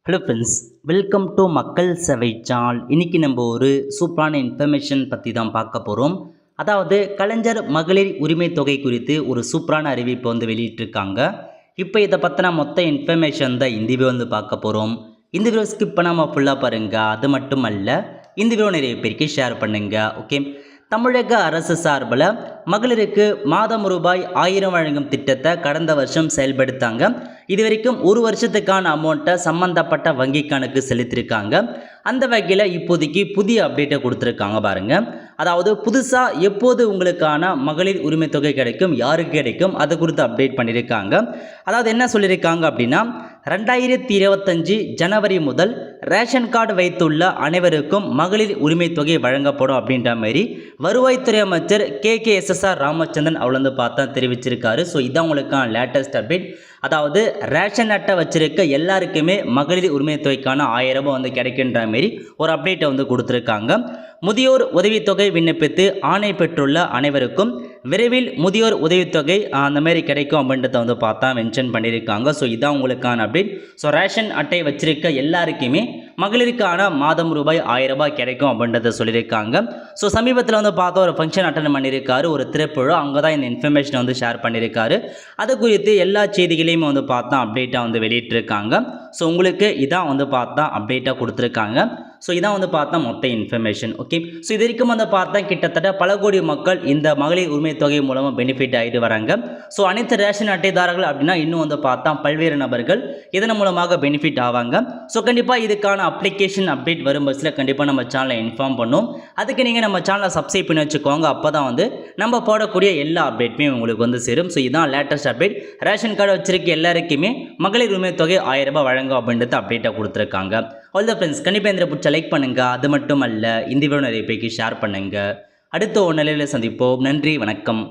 Hello friends, welcome to மக்கள் சேவை channel. இன்றைக்கி நம்ம ஒரு சூப்பரான இன்ஃபர்மேஷன் பற்றி தான் பார்க்க போகிறோம். அதாவது கலைஞர் மகளிர் உரிமை தொகை குறித்து ஒரு சூப்பரான அறிவிப்பு வந்து வெளியிட்டிருக்காங்க. இப்போ இதை பற்றின மொத்த இன்ஃபர்மேஷன் தான் இந்த வீடியோ வந்து பார்க்க போகிறோம். இந்த வீடியோ ஸ்கிப் பண்ணாமல் ஃபுல்லாக பாருங்கள். அது மட்டும் அல்ல, இந்த வீடியோ நிறைய பேருக்கு ஷேர் பண்ணுங்கள். ஓகே, தமிழக அரசு சார்பில் மகளிருக்கு மாதம் ரூபாய் 1000 வழங்கும் திட்டத்தை கடந்த வருஷம் செயல்படுத்தாங்க. இது வரைக்கும் ஒரு வருஷத்துக்கான அமௌண்ட்டை சம்மந்தப்பட்ட வங்கி கணக்கு செலுத்தியிருக்காங்க. அந்த வகையில் இப்போதைக்கு புதிய அப்டேட்டை கொடுத்துருக்காங்க பாருங்கள். அதாவது புதுசாக எப்போது உங்களுக்கான மகளிர் உரிமை தொகை கிடைக்கும், யாருக்கு கிடைக்கும், அதை குறித்து அப்டேட் பண்ணியிருக்காங்க. அதாவது என்ன சொல்லியிருக்காங்க அப்படின்னா, 2025 ஜனவரி முதல் ரேஷன் கார்டு வைத்துள்ள அனைவருக்கும் மகளிர் உரிமை தொகை வழங்கப்படும் அப்படின்ற மாதிரி வருவாய்த்துறை அமைச்சர் KKSSR ராமச்சந்திரன் அவர் வந்து பார்த்தா தெரிவிச்சிருக்காரு. ஸோ இதான் உங்களுக்கான லேட்டஸ்ட் அப்டேட். அதாவது ரேஷன் அட்டை வச்சிருக்க எல்லாருக்குமே மகளிர் உரிமை தொகைக்கான 1000 ரூபாய் வந்து கிடைக்கின்ற மாரி ஒரு அப்டேட்டை வந்து கொடுத்துருக்காங்க. முதியோர் உதவித்தொகை விண்ணப்பித்து ஆணை பெற்றுள்ள அனைவருக்கும் விரைவில் முதியோர் உதவித்தொகை அந்த மாதிரி கிடைக்கும் அப்படின்றத வந்து பார்த்தா மென்ஷன் பண்ணியிருக்காங்க. ஸோ இதான் உங்களுக்கான அப்டேட். ஸோ ரேஷன் அட்டை வச்சிருக்க எல்லாருக்குமே மகளிருக்கான மாதம் ரூபாய் 1000 ரூபாய் கிடைக்கும் அப்படின்றத சொல்லியிருக்காங்க. ஸோ சமீபத்தில் வந்து பார்த்தா ஒரு ஃபங்க்ஷன் அட்டன் பண்ணியிருக்காரு, ஒரு திரைப்பழம். அங்கே தான் இந்த இன்ஃபர்மேஷனை வந்து ஷேர் பண்ணியிருக்காரு. அது குறித்து எல்லா செய்திகளையும் வந்து பார்த்தா அப்டேட்டாக வந்து வெளியிட்டிருக்காங்க. ஸோ உங்களுக்கு இதான் வந்து பார்த்தா அப்டேட்டாக கொடுத்துருக்காங்க. ஸோ இதான் வந்து பார்த்தா மொத்த இன்ஃபர்மேஷன். ஓகே, ஸோ இது வரைக்கும் வந்து பார்த்தா கிட்டத்தட்ட பல கோடி மக்கள் இந்த மகளிர் உரிமை தொகை மூலமாக பெனிஃபிட் ஆகிட்டு வராங்க. ஸோ அனைத்து ரேஷன் அட்டைதாரர்கள் அப்படின்னா இன்னும் வந்து பார்த்தா பல்வேறு நபர்கள் இதன் மூலமாக பெனிஃபிட் ஆவாங்க. ஸோ கண்டிப்பாக இதுக்கான அப்ளிகேஷன் அப்டேட் வரும் பட்சத்தில் கண்டிப்பாக நம்ம சேனலை இன்ஃபார்ம் பண்ணும். அதுக்கு நீங்கள் நம்ம சேனலை சப்ஸ்கிரைப் பண்ணி வச்சுக்கோங்க. அப்போ தான் வந்து நம்ம போடக்கூடிய எல்லா அப்டேட்டுமே உங்களுக்கு வந்து சேரும். ஸோ இதுதான் லேட்டஸ்ட் அப்டேட். ரேஷன் கார்டு வச்சிருக்க எல்லாருக்குமே மகளிர் உரிமை தொகை 1000 ரூபாய் வழங்கும் அப்படின்றது அப்டேட்டாக கொடுத்துருக்காங்க. ஆல் த ஃப்ரெண்ட்ஸ், கண்டிப்பாக இந்த பிடிச்ச லைக் பண்ணுங்கள். அது மட்டும் அல்ல, இந்த வீடியோ நிறைய பேருக்கு ஷேர் பண்ணுங்கள். அடுத்த ஒரு நிலையில் சந்திப்போம். நன்றி, வணக்கம்.